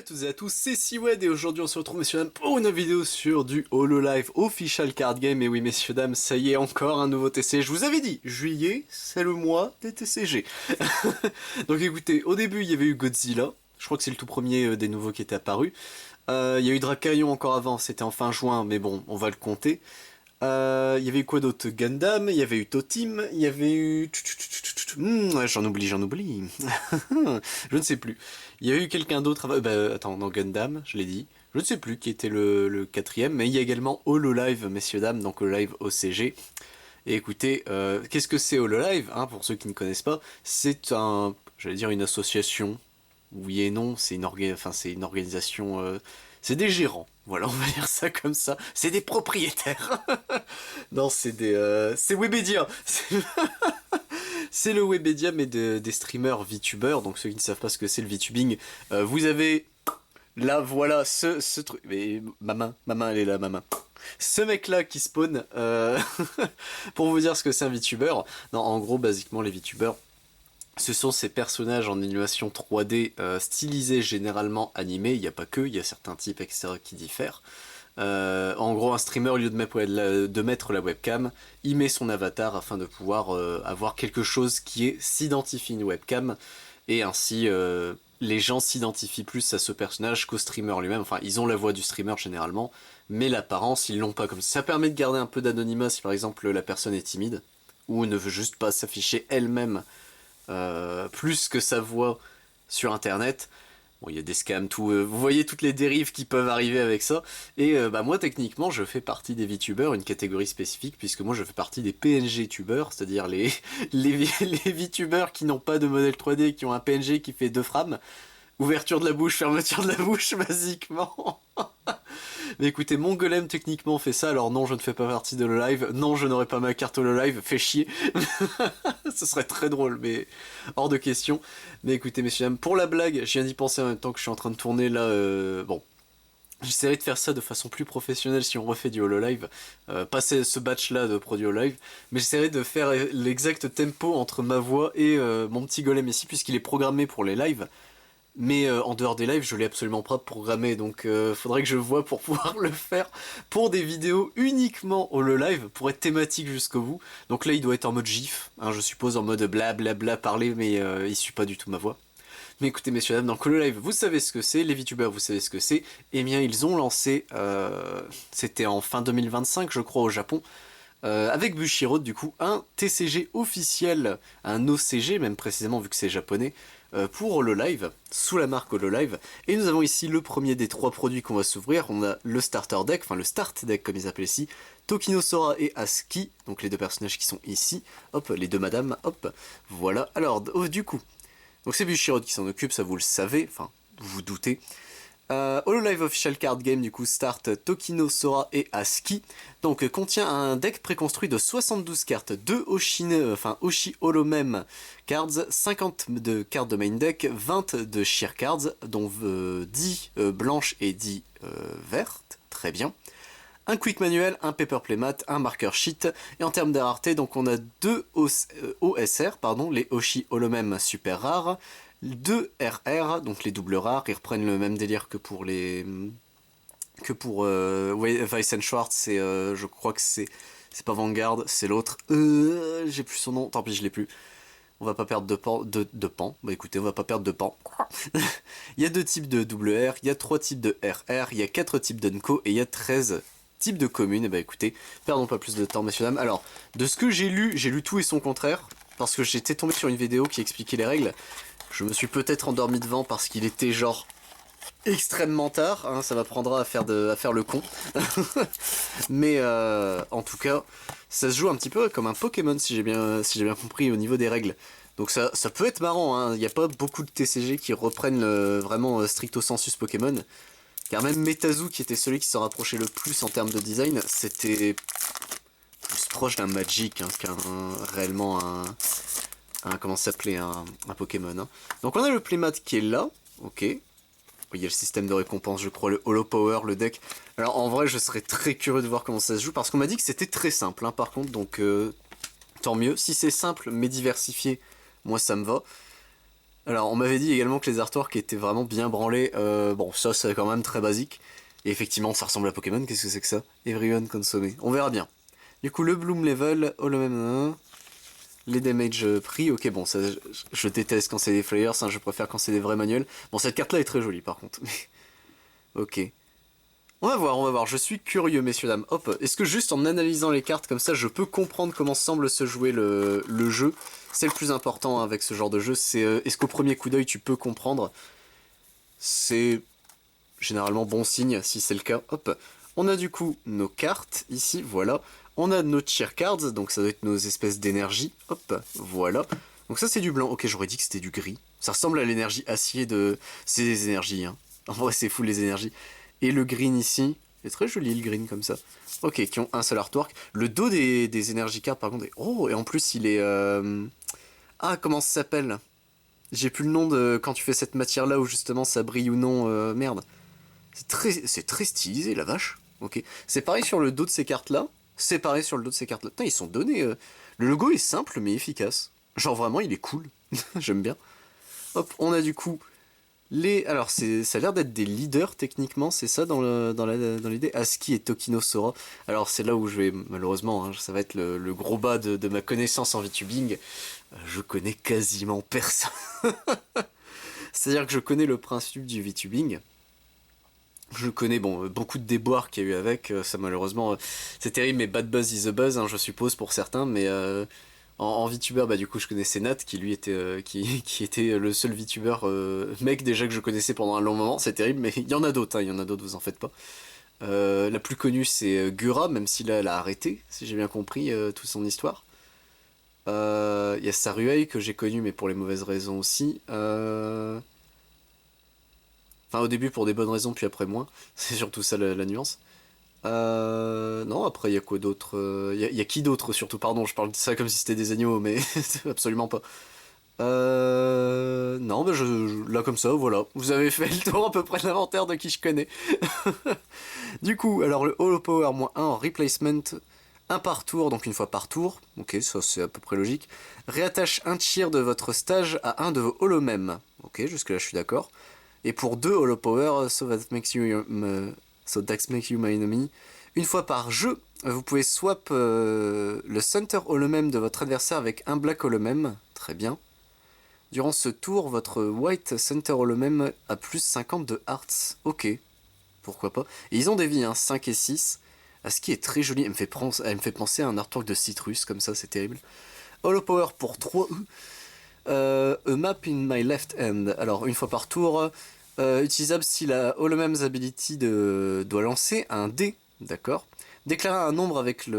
toutes et à tous, c'est Siwed et aujourd'hui on se retrouve messieurs dames pour une vidéo sur du Hololive Official Card Game. Et oui messieurs dames, ça y est, encore un nouveau TCG. Je vous avais dit, juillet, c'est le mois des TCG. Donc écoutez, au début il y avait eu Godzilla, je crois que c'est le tout premier des nouveaux qui était apparu. Il y a eu Dracarion encore avant, c'était en fin juin, mais bon, on va le compter. Il y avait eu quoi d'autre? Gundam, il y avait eu Totem, il y avait eu... j'en oublie. Je ne sais plus. Il y a eu quelqu'un d'autre... attends, dans Gundam, je l'ai dit. Je ne sais plus qui était le quatrième, mais il y a également Hololive, messieurs dames, donc Hololive OCG. Et écoutez, qu'est-ce que c'est Hololive, hein, pour ceux qui ne connaissent pas? C'est j'allais dire une association. Oui et non, c'est une organisation... c'est des gérants, voilà, on va dire ça comme ça. C'est des propriétaires. Non, c'est Webedia. C'est le Webedia, mais des streamers VTubers. Donc ceux qui ne savent pas ce que c'est le VTubing, vous avez... Là, voilà, ce truc... Mais ma main, elle est là, ma main. Ce mec-là qui spawn, pour vous dire ce que c'est un VTuber. Non, en gros, basiquement, les VTubers, ce sont ces personnages en animation 3D stylisés, généralement animés. Il n'y a pas que, il y a certains types, etc. qui diffèrent. En gros, un streamer, au lieu de mettre la webcam, il met son avatar afin de pouvoir avoir quelque chose qui s'identifie une webcam. Et ainsi, les gens s'identifient plus à ce personnage qu'au streamer lui-même. Enfin, ils ont la voix du streamer généralement, mais l'apparence, ils l'ont pas comme ça. Ça permet de garder un peu d'anonymat si par exemple la personne est timide, ou ne veut juste pas s'afficher elle-même plus que sa voix sur internet. Bon, il y a des scams, tout. Vous voyez toutes les dérives qui peuvent arriver avec ça. Et moi, techniquement, je fais partie des VTubers, une catégorie spécifique, puisque moi, je fais partie des PNG-tubers, c'est-à-dire les VTubers qui n'ont pas de modèle 3D, qui ont un PNG qui fait 2 frames. Ouverture de la bouche, fermeture de la bouche, basiquement. Mais écoutez, mon golem techniquement fait ça, alors non, je ne fais pas partie de Hololive, non, je n'aurai pas ma carte Hololive, fait chier. Ce serait très drôle, mais hors de question. Mais écoutez, messieurs, dames, pour la blague, je viens d'y penser en même temps que je suis en train de tourner là, bon. J'essaierai de faire ça de façon plus professionnelle si on refait du Hololive, passer ce batch là de produits Hololive, mais j'essaierai de faire l'exact tempo entre ma voix et mon petit golem ici, puisqu'il est programmé pour les lives. Mais en dehors des lives, je l'ai absolument pas programmé, donc faudrait que je vois pour pouvoir le faire pour des vidéos uniquement Hololive, pour être thématique jusqu'au bout. Donc là, il doit être en mode GIF, hein, je suppose, en mode blablabla parler, mais il suit pas du tout ma voix. Mais écoutez, messieurs, dames, donc Hololive, vous savez ce que c'est, les VTubers, vous savez ce que c'est. Eh bien, ils ont lancé, c'était en fin 2025, je crois, au Japon, avec Bushiroad, du coup, un TCG officiel, un OCG, même précisément, vu que c'est japonais, pour Hololive, sous la marque Hololive. Et nous avons ici le premier des 3 produits qu'on va s'ouvrir. On a le starter deck, enfin le start deck comme ils appellent ici, Tokino Sora et Asuki, donc les 2 personnages qui sont ici. Hop, les 2 madames, hop, voilà. Alors, du coup, donc c'est Bushiroad qui s'en occupe, ça vous le savez, enfin, vous vous doutez. Hololive Official Card Game, du coup, start Tokino, Sora et Asuki. Donc, contient un deck préconstruit de 72 cartes, 2 Oshi Holomem cards, 50 de cartes de main deck, 20 de sheer cards, dont 10 blanches et 10 vertes. Très bien. Un quick manuel, un paper playmat, un marker sheet, et en termes de rareté, donc on a 2 OSR, pardon, les Oshi Holomem super rares, 2 RR, donc les doubles rares, ils reprennent le même délire que pour Weiss and Schwartz, je crois que c'est pas Vanguard, c'est l'autre, j'ai plus son nom, tant pis je l'ai plus. On va pas perdre de pan. Bah écoutez, on va pas perdre de pan. Il y a 2 types de WR, il y a 3 types de RR, il y a 4 types d'Unco et il y a 13 types de communes. Et bah écoutez, perdons pas plus de temps, messieurs dames. Alors, de ce que j'ai lu tout et son contraire, parce que j'étais tombé sur une vidéo qui expliquait les règles. Je me suis peut-être endormi devant parce qu'il était genre extrêmement tard, hein, ça m'apprendra à faire le con. Mais en tout cas, ça se joue un petit peu comme un Pokémon si j'ai bien compris au niveau des règles. Donc ça peut être marrant, hein. Il n'y a pas beaucoup de TCG qui reprennent vraiment stricto sensus Pokémon. Car même Metazu, qui était celui qui s'en rapprochait le plus en termes de design, c'était plus proche d'un Magic hein, qu'un réellement comment ça s'appelait, un Pokémon. Hein. Donc on a le playmat qui est là, ok. Il y a le système de récompense, je crois, le Holo Power, le deck. Alors en vrai, je serais très curieux de voir comment ça se joue, parce qu'on m'a dit que c'était très simple, hein, par contre, donc tant mieux. Si c'est simple mais diversifié, moi ça me va. Alors, on m'avait dit également que les artworks étaient vraiment bien branlés. Bon, ça, c'est quand même très basique. Et effectivement, ça ressemble à Pokémon. Qu'est-ce que c'est que ça? Everyone consommé. On verra bien. Du coup, le Bloom Level, oh le même. Les damage pris, ok, bon, ça, je déteste quand c'est des flyers, hein, je préfère quand c'est des vrais manuels. Bon, cette carte-là est très jolie, par contre. Ok. On va voir, on va voir. Je suis curieux, messieurs, dames. Hop, est-ce que juste en analysant les cartes comme ça, je peux comprendre comment semble se jouer le jeu? C'est le plus important avec ce genre de jeu, c'est est-ce qu'au premier coup d'œil tu peux comprendre? C'est généralement bon signe si c'est le cas. Hop, on a du coup nos cartes ici, voilà. On a nos cheer cards, donc ça doit être nos espèces d'énergie. Hop, voilà. Donc ça c'est du blanc. Ok, j'aurais dit que c'était du gris. Ça ressemble à l'énergie acier de... C'est des énergies, hein. En vrai c'est fou les énergies. Et le green ici, c'est très joli le green comme ça. Ok, qui ont un seul artwork. Le dos des énergie cards par contre est... Oh, et en plus il est... Ah, comment ça s'appelle? J'ai plus le nom de quand tu fais cette matière là où justement ça brille ou non, merde. C'est très stylisé la vache. Ok. C'est pareil sur le dos de ces cartes là. C'est pareil sur le dos de ces cartes là. Putain, ils sont donnés. Le logo est simple mais efficace. Genre vraiment il est cool. J'aime bien. Hop, on a du coup les... Alors ça a l'air d'être des leaders techniquement, c'est ça dans l'idée. Aski et Tokinosora. Alors c'est là où je vais malheureusement, hein, ça va être le gros bas de ma connaissance en VTubing. Je connais quasiment personne. C'est-à-dire que je connais le principe du VTubing. Je connais bon beaucoup de déboires qu'il y a eu avec. Ça malheureusement c'est terrible, mais bad buzz is a buzz, hein, je suppose pour certains. Mais en VTuber, bah du coup je connaissais Nat qui lui était qui était le seul VTuber mec déjà que je connaissais pendant un long moment. C'est terrible, mais il y en a d'autres, hein, il y en a d'autres, vous en faites pas. La plus connue c'est Gura, même si là elle a arrêté, si j'ai bien compris toute son histoire. Il y a Saruei que j'ai connu, mais pour les mauvaises raisons aussi. Enfin, au début pour des bonnes raisons, puis après moins. C'est surtout ça la nuance. Non, après, il y a quoi d'autre? Il y a qui d'autre surtout? Pardon, je parle de ça comme si c'était des animaux, mais absolument pas. Non, bah là comme ça, voilà. Vous avez fait le tour à peu près de l'inventaire de qui je connais. Du coup, alors le Holo Power -1 en replacement, un par tour, donc une fois par tour. Ok, ça c'est à peu près logique. Réattache un cheer de votre stage à un de vos holomèmes. Ok, jusque là je suis d'accord. Et pour 2 Holo Power, so that makes you my enemy. Une fois par jeu, vous pouvez swap le center holomème de votre adversaire avec un black holomème. Très bien. Durant ce tour, votre white center holomème a plus 50 de hearts. Ok, pourquoi pas. Et ils ont des vies, hein, 5 et 6. Ah, ce qui est très joli, elle me fait penser à un artwork de Citrus, comme ça, c'est terrible. Holo Power pour 3 a map in my left hand. Alors, une fois par tour, utilisable si la Holomems ability doit lancer un dé, d'accord. Déclarer un nombre avec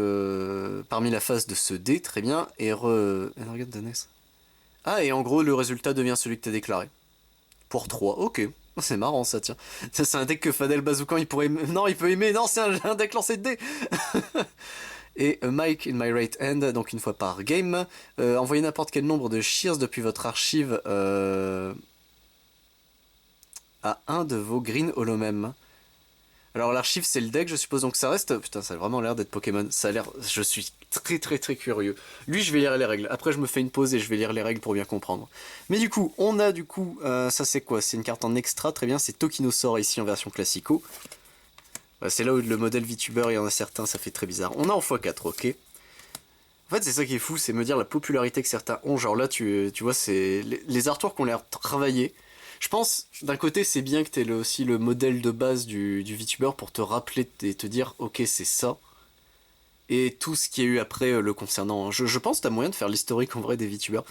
parmi la phase de ce dé, très bien, et Ah, et en gros, le résultat devient celui que tu as déclaré. Pour 3, ok. C'est marrant ça, tiens. C'est un deck que Fadel Bazoukan il pourrait... Non, il peut aimer, non, c'est un deck lancé de dés. Et a mic in my right hand, donc une fois par game. Envoyez n'importe quel nombre de shears depuis votre archive à un de vos green holomèmes. Alors l'archive c'est le deck, je suppose, donc ça reste... Putain, ça a vraiment l'air d'être Pokémon. Ça a l'air... Je suis très curieux. Lui, je vais lire les règles. Après, je me fais une pause et je vais lire les règles pour bien comprendre. Mais du coup, on a du coup... ça c'est quoi? C'est une carte en extra, très bien. C'est Tokinosora ici en version classico. C'est là où le modèle VTuber, il y en a certains, ça fait très bizarre. On a en x4, ok. En fait, c'est ça qui est fou, c'est me dire la popularité que certains ont. Genre là, tu vois, c'est les artworks ont l'air travaillés. Je pense, d'un côté, c'est bien que tu aies aussi le modèle de base du VTuber pour te rappeler et te dire, ok, c'est ça. Et tout ce qu'il y a eu après le concernant. Je pense que tu as moyen de faire l'historique en vrai des VTubers.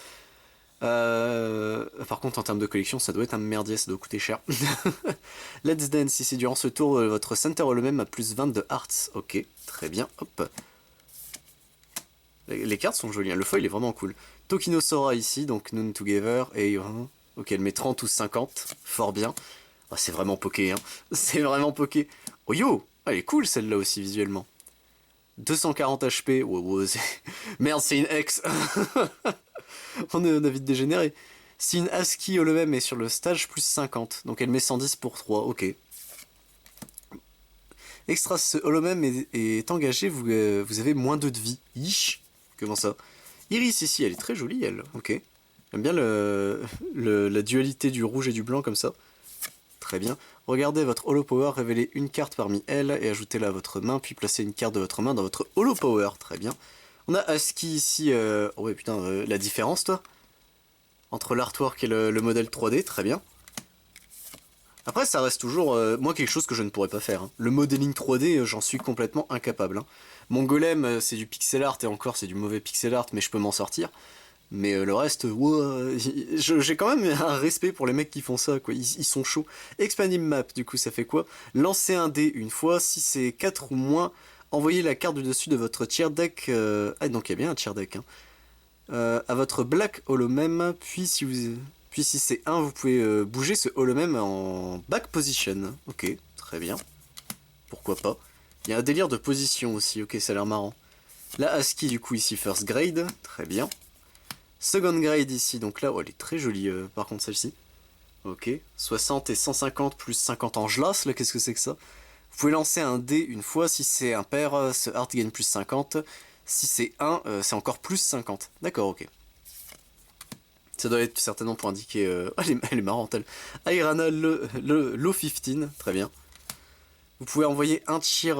Par contre, en termes de collection, ça doit être un merdier, ça doit coûter cher. Let's Dance, ici, durant ce tour, votre center holomème a plus 20 de hearts. Ok, très bien, hop. Les cartes sont jolies, hein. Le foil est vraiment cool. Tokinosora ici, donc Noon Together, et... Ok, elle met 30 ou 50, fort bien. Oh, c'est vraiment poké, hein. C'est vraiment poké. Oh yo, elle est cool celle-là aussi visuellement. 240 HP, wow, merde, c'est une X. on a vite dégénéré. Si une ASCII Holomème est sur le stage, plus 50. Donc elle met 110 pour 3, ok. Extra, ce Holomème est engagé, vous avez moins 2 de vie. Yish. Comment ça? Iris ici, elle est très jolie, elle. Ok. J'aime bien la dualité du rouge et du blanc comme ça. Très bien. Regardez votre Holo Power, révélez une carte parmi elles et ajoutez-la à votre main, puis placez une carte de votre main dans votre Holo Power. Très bien. On a ASCII ici. Oh ouais, putain, la différence, toi entre l'artwork et le modèle 3D, très bien. Après, ça reste toujours, moi, quelque chose que je ne pourrais pas faire. Hein. Le modeling 3D, j'en suis complètement incapable. Hein. Mon golem, c'est du pixel art, et encore, c'est du mauvais pixel art, mais je peux m'en sortir. Mais le reste, wow, j'ai quand même un respect pour les mecs qui font ça, quoi. Ils sont chauds. Expanding map, du coup, ça fait quoi? Lancer un dé une fois, si c'est 4 ou moins, envoyez la carte du dessus de votre tier deck. Ah, donc il y a bien un tier deck, hein. À votre Black Holomem, puis si c'est 1, vous pouvez bouger ce Holomem en back position. Ok, très bien. Pourquoi pas. Il y a un délire de position aussi, ok, ça a l'air marrant. La ASCII du coup ici, first grade, très bien. Second grade ici, donc là, oh, elle est très jolie par contre celle-ci. Ok, 60 et 150 plus 50 en glace, là, qu'est-ce que c'est que ça? Vous pouvez lancer un dé une fois, si c'est impair, ce art gagne plus 50. Si c'est 1, c'est encore plus 50. D'accord, ok. Ça doit être certainement pour indiquer... elle est marrante, elle. Airana, low 15, très bien. Vous pouvez envoyer un tir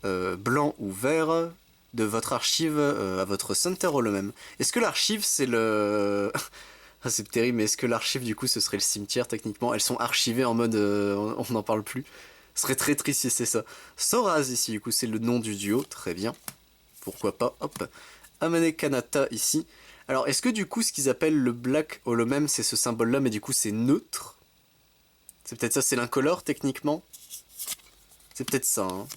blanc ou vert de votre archive à votre center Holomem. Est-ce que l'archive, c'est le... Ah, c'est terrible, mais est-ce que l'archive, du coup, ce serait le cimetière, techniquement? Elles sont archivées en mode... on n'en parle plus. Ce serait très triste si c'est ça. Soraz, ici, du coup, c'est le nom du duo. Très bien. Pourquoi pas. Hop. Amane Kanata, ici. Alors, est-ce que, du coup, ce qu'ils appellent le Black Holomem, c'est ce symbole-là, mais du coup, c'est neutre? C'est peut-être ça, c'est l'incolore, techniquement? C'est peut-être ça, hein.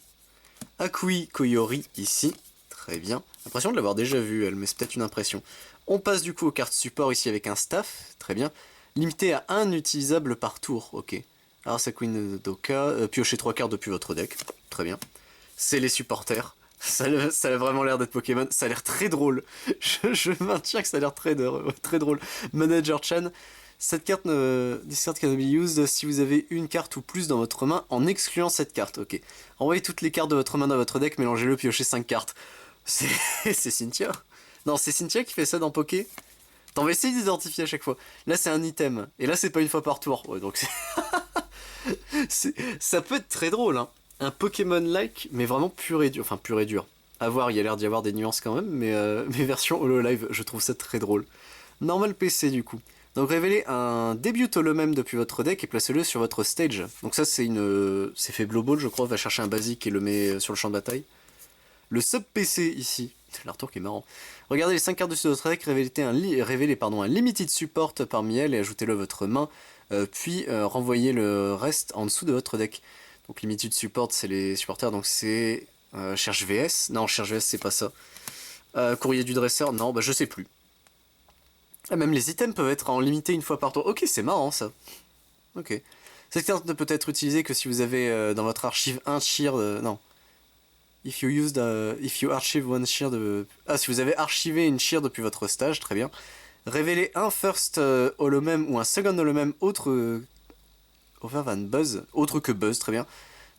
Akui Koyori, ici. Très bien. L'impression de l'avoir déjà vu, elle, mais c'est peut-être une impression. On passe du coup aux cartes support ici avec un staff, très bien. Limité à 1 utilisable par tour, ok. Alors ça Queen Doka, piochez 3 cartes depuis votre deck, très bien. C'est les supporters, ça a vraiment l'air d'être Pokémon, ça a l'air très drôle. Je maintiens que ça a l'air très drôle. Manager Chan, cette carte discard can be used si vous avez une carte ou plus dans votre main en excluant cette carte, ok. Envoyez toutes les cartes de votre main dans votre deck, mélangez-le, piochez 5 cartes. C'est Cynthia. Non, c'est Cynthia qui fait ça dans Poké. T'en vas essayer d'identifier à chaque fois. Là, c'est un item. Et là, c'est pas une fois par tour. Ouais, donc ça peut être très drôle, hein. Un Pokémon-like, mais vraiment pur et dur. Enfin, pur et dur. À voir, il y a l'air d'y avoir des nuances quand même, mais mes versions Hololive, je trouve ça très drôle. Normal PC, du coup. Donc, révélez un début Holomem depuis votre deck et placez-le sur votre stage. Donc ça, c'est c'est fait Blowball, je crois. Va chercher un basique et le met sur le champ de bataille. Le sub-PC, ici. L'artwork qui est marrant. Regardez les 5 cartes dessus de votre deck, révélez un limited support parmi elles et ajoutez-le à votre main, puis renvoyez le reste en dessous de votre deck. Donc limited support, c'est les supporters, donc c'est Cherche VS. Non, Cherche VS, c'est pas ça. Courrier du dresseur, non, bah je sais plus. Ah, même les items peuvent être en limité une fois par tour. Ok, c'est marrant ça. Ok. Cette carte ne peut être utilisée que si vous avez dans votre archive un cheer. Non. If you archive one shear de... Ah, si vous avez archivé une shear depuis votre stage, très bien. Révélez un first holomem ou un second holomem autre autre que Buzz, très bien,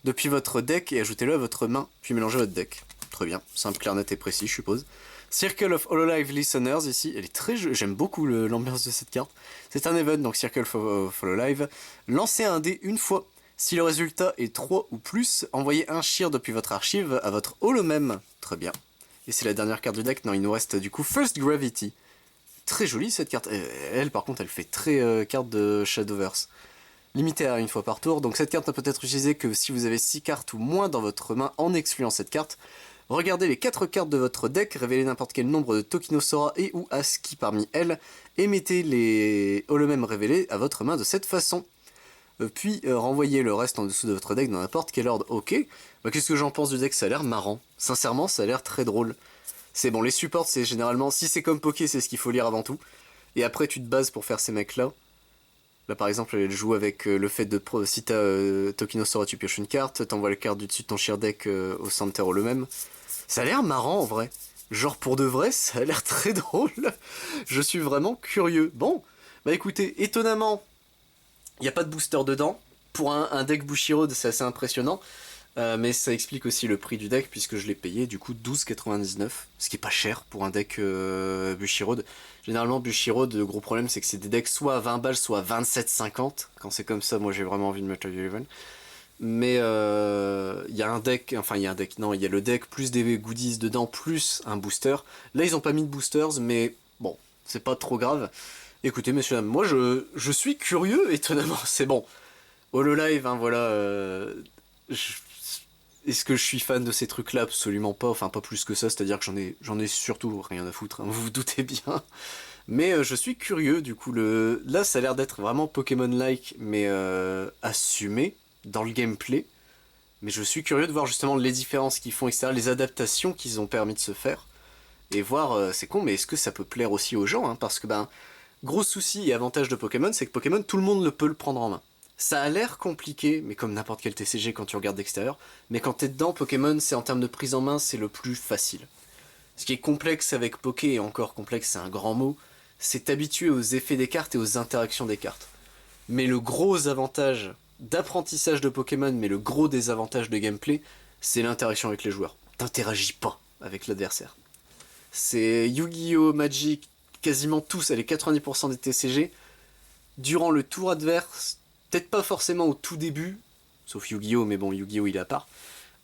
depuis votre deck et ajoutez-le à votre main, puis mélangez votre deck. Très bien, simple, clair, net et précis, je suppose. Circle of Hololive Listeners, ici, elle est très jolie, j'aime beaucoup l'ambiance de cette carte. C'est un event, donc Circle of Hololive. Lancez un dé une fois. Si le résultat est 3 ou plus, envoyez un shear depuis votre archive à votre Holomem. Très bien. Et c'est la dernière carte du deck. Non, il nous reste du coup First Gravity. Très jolie cette carte. Elle, par contre, elle fait très carte de Shadowverse. Limitée à une fois par tour. Donc cette carte ne peut être utilisée que si vous avez 6 cartes ou moins dans votre main en excluant cette carte. Regardez les 4 cartes de votre deck, révélez n'importe quel nombre de Tokinosora et ou ASCII parmi elles, et mettez les Holomem révélés à votre main de cette façon. Puis renvoyez le reste en dessous de votre deck dans n'importe quel ordre. Ok, bah, qu'est-ce que j'en pense du deck? Ça a l'air marrant. Sincèrement, ça a l'air très drôle. C'est bon, les supports, c'est généralement... Si c'est comme Poké, c'est ce qu'il faut lire avant tout. Et après, tu te bases pour faire ces mecs-là. Là, par exemple, elle joue avec le fait de... Si t'as Tokinosora, tu pioches une carte, t'envoies la carte du dessus de ton sheer deck au center ou le même. Ça a l'air marrant, en vrai. Genre, pour de vrai, ça a l'air très drôle. Je suis vraiment curieux. Bon, bah écoutez, étonnamment... Il n'y a pas de booster dedans. Pour un deck Bushiroad, c'est assez impressionnant. Mais ça explique aussi le prix du deck, puisque je l'ai payé du coup 12,99, ce qui est pas cher pour un deck Bushiroad. Généralement Bushiroad, le gros problème c'est que c'est des decks soit à 20 balles, soit à 27,50. Quand c'est comme ça, moi j'ai vraiment envie de mettre le Eleven. Mais il y a un deck, enfin il y a un deck, non, il y a le deck plus des goodies dedans, plus un booster. Là ils ont pas mis de boosters, mais bon, c'est pas trop grave. Écoutez messieurs, dames, moi je suis curieux, étonnamment, c'est bon. Hololive, hein, voilà. Je- Est-ce que je suis fan de ces trucs-là? Absolument pas, enfin pas plus que ça, c'est-à-dire que j'en ai surtout rien à foutre, hein, vous vous doutez bien. Mais je suis curieux, du coup, là ça a l'air d'être vraiment Pokémon-like, mais assumé dans le gameplay. Mais je suis curieux de voir justement les différences qu'ils font, etc., les adaptations qu'ils ont permis de se faire. Et voir, c'est con, mais est-ce que ça peut plaire aussi aux gens, hein, parce que ben, gros souci et avantage de Pokémon, c'est que Pokémon, tout le monde peut le prendre en main. Ça a l'air compliqué, mais comme n'importe quel TCG quand tu regardes d'extérieur, mais quand t'es dedans, Pokémon, c'est en termes de prise en main, c'est le plus facile. Ce qui est complexe avec Poké, et encore complexe, c'est un grand mot, c'est t'habituer aux effets des cartes et aux interactions des cartes. Mais le gros avantage d'apprentissage de Pokémon, mais le gros désavantage de gameplay, c'est l'interaction avec les joueurs. T'interagis pas avec l'adversaire. C'est Yu-Gi-Oh! Magic, quasiment tous, allez 90% des TCG, durant le tour adverse, peut-être pas forcément au tout début, sauf Yu-Gi-Oh! Mais bon, Yu-Gi-Oh! Il est à part,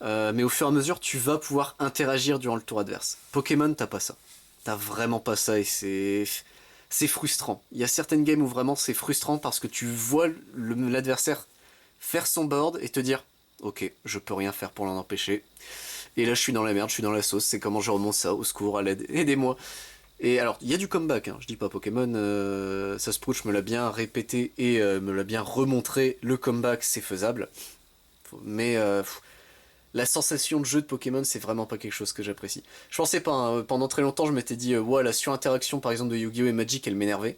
mais au fur et à mesure, tu vas pouvoir interagir durant le tour adverse. Pokémon, t'as pas ça. T'as vraiment pas ça et c'est frustrant. Il y a certaines games où vraiment c'est frustrant parce que tu vois l'adversaire faire son board et te dire ok, je peux rien faire pour l'en empêcher. Et là, je suis dans la merde, je suis dans la sauce. C'est comment je remonte ça, au secours, à l'aide, aidez-moi. Et alors, il y a du comeback, hein. Je dis pas Pokémon, Sassprouch me l'a bien répété et me l'a bien remontré. Le comeback, c'est faisable. Mais la sensation de jeu de Pokémon, c'est vraiment pas quelque chose que j'apprécie. Je pensais pas, hein. Pendant très longtemps, je m'étais dit, ouais, la surinteraction par exemple de Yu-Gi-Oh! Et Magic, elle m'énervait.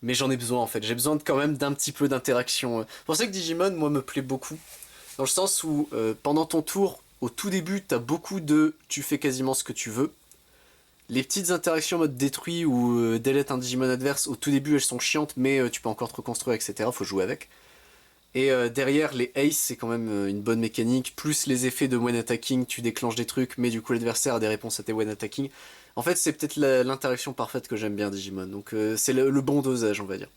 Mais j'en ai besoin en fait, j'ai besoin quand même d'un petit peu d'interaction. C'est pour ça que Digimon, moi, me plaît beaucoup. Dans le sens où, pendant ton tour, au tout début, t'as beaucoup de tu fais quasiment ce que tu veux. Les petites interactions mode détruit ou delete un Digimon adverse, au tout début, elles sont chiantes, mais tu peux encore te reconstruire, etc. Faut jouer avec. Et derrière, les Ace, c'est quand même une bonne mécanique, plus les effets de one attacking, tu déclenches des trucs, mais du coup l'adversaire a des réponses à tes one attacking. En fait, c'est peut-être l'interaction parfaite que j'aime bien Digimon, donc c'est le bon dosage, on va dire.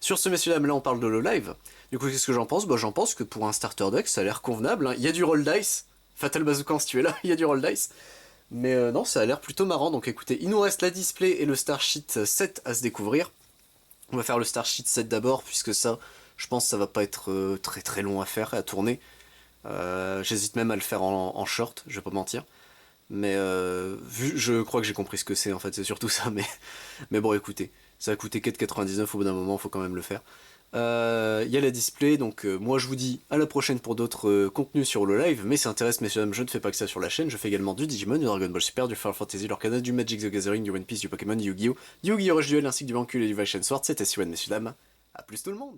Sur ce, messieurs, dames, là on parle de Hololive. Du coup, qu'est-ce que j'en pense? Bah, j'en pense que pour un starter deck, ça a l'air convenable, hein. Il y a du roll dice, Fatal Bazooka si tu es là, il y a du roll dice. Mais non, ça a l'air plutôt marrant, donc écoutez, il nous reste la display et le Starsheet 7 à se découvrir. On va faire le Starsheet 7 d'abord, puisque ça, je pense que ça va pas être très très long à faire et à tourner. J'hésite même à le faire en short, je vais pas mentir. Mais je crois que j'ai compris ce que c'est en fait, c'est surtout ça. Mais bon, écoutez, ça a coûté 4,99 au bout d'un moment, faut quand même le faire. Il y a la display, donc moi je vous dis à la prochaine pour d'autres contenus sur le live, mais ça intéresse messieurs dames, je ne fais pas que ça sur la chaîne, je fais également du Digimon, du Dragon Ball Super, du Final Fantasy, l'Orcana, du Magic the Gathering, du One Piece, du Pokémon, du Yu-Gi-Oh, du Yu-Gi-Oh! Rush Duel ainsi que du Bancule et du Vision Sword, c'était Siwan messieurs dames, à plus tout le monde.